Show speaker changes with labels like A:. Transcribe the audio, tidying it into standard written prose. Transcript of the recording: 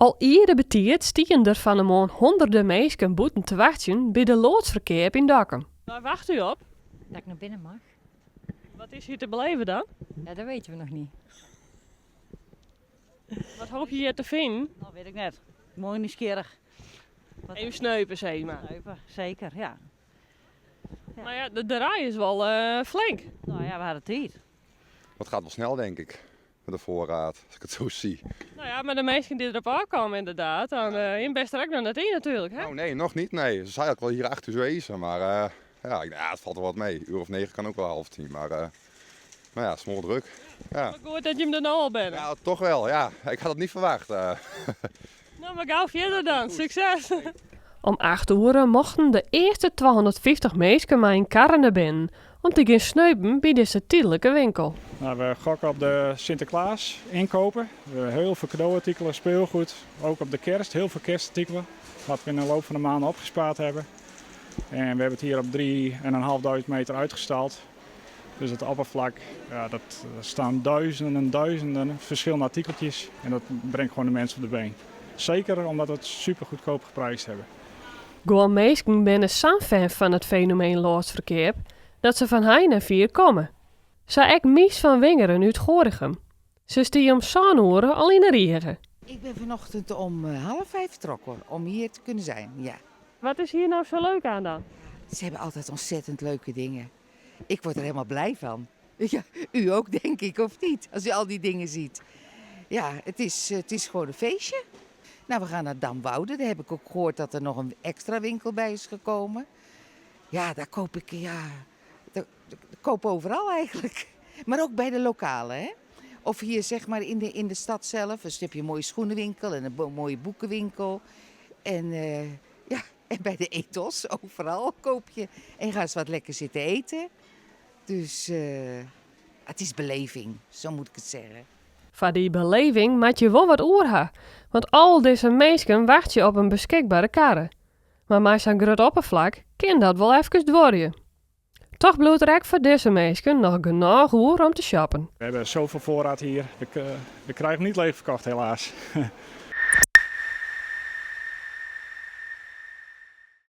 A: Al eerder betiert stien er van de maand honderden mensen boeten te wachten bij de loodsverkeer in Dokkum. Waar wacht u op?
B: Dat ik naar binnen mag.
A: Wat is hier te beleven dan?
B: Ja, dat weten we nog niet.
A: Wat hoop je hier te vinden?
C: Dat weet ik net. Mooi nieuwsgierig.
A: Even sneupen, zeg maar.
C: Zuiver, zeker, ja.
A: Maar ja, de rij is wel flink.
C: Nou ja, we hadden tijd.
D: Dat gaat wel snel, denk ik, met de voorraad, als ik het zo zie.
A: Nou ja, maar de mensen die erop aankomen inderdaad, dan in best ook nog net in natuurlijk, hè?
D: Nou, nee, nog niet, nee. Ze zei ook wel hier 8 uur wezen, maar ja, het valt er wat mee. Uur of 9 kan ook wel 8:30, maar ja, het is mooi druk. Ja.
A: Wat goed dat je hem er nou al bent.
D: Ja, toch wel, ja. Ik had het niet verwacht.
A: Nou, maar gauw verder dan. Succes! Om 8 uur mochten de eerste 250 mensen maar in karren naar binnen om te gaan sneupen bij deze tijdelijke winkel.
E: Nou, we gokken op de Sinterklaas inkopen. We hebben heel veel cadeauartikelen, speelgoed. Ook op de kerst, heel veel kerstartikelen. Wat we in de loop van de maanden opgespaard hebben. En we hebben het hier op 3.500 meter uitgestald. Dus het oppervlak, ja, er staan duizenden en duizenden verschillende artikeltjes. En dat brengt gewoon de mensen op de been. Zeker omdat we het super goedkoop geprijsd hebben.
A: Gewoon mensen zijn zo fan van het fenomeen loodsverkeer dat ze van heine en vier komen. Zo ook Mies van Wingeren uit Gorinchem. Ze stie om zo'n uur al in de regen.
F: Ik ben vanochtend om 4:30 vertrokken om hier te kunnen zijn, ja.
A: Wat is hier nou zo leuk aan dan?
F: Ze hebben altijd ontzettend leuke dingen. Ik word er helemaal blij van. Ja, u ook denk ik, of niet? Als u al die dingen ziet. Ja, het is gewoon een feestje. Nou, we gaan naar Damwoude. Daar heb ik ook gehoord dat er nog een extra winkel bij is gekomen. Ja, daar koop ik, daar koop overal eigenlijk. Maar ook bij de lokale, hè. Of hier zeg maar in de stad zelf. Dus heb je een mooie schoenenwinkel en een mooie boekenwinkel. En ja, en bij de ethos, overal koop je. En ga eens wat lekker zitten eten. Dus het is beleving, zo moet ik het zeggen.
A: Van die beleving maak je wel wat oerha. Want al deze mensen wacht je op een beschikbare karre. Maar met zo'n groot oppervlak kan dat wel even dworjen. Toch bloedt er ook voor deze mensen nog genoeg uur om te shoppen.
E: We hebben zoveel voorraad hier. We krijgen niet leeg verkocht helaas.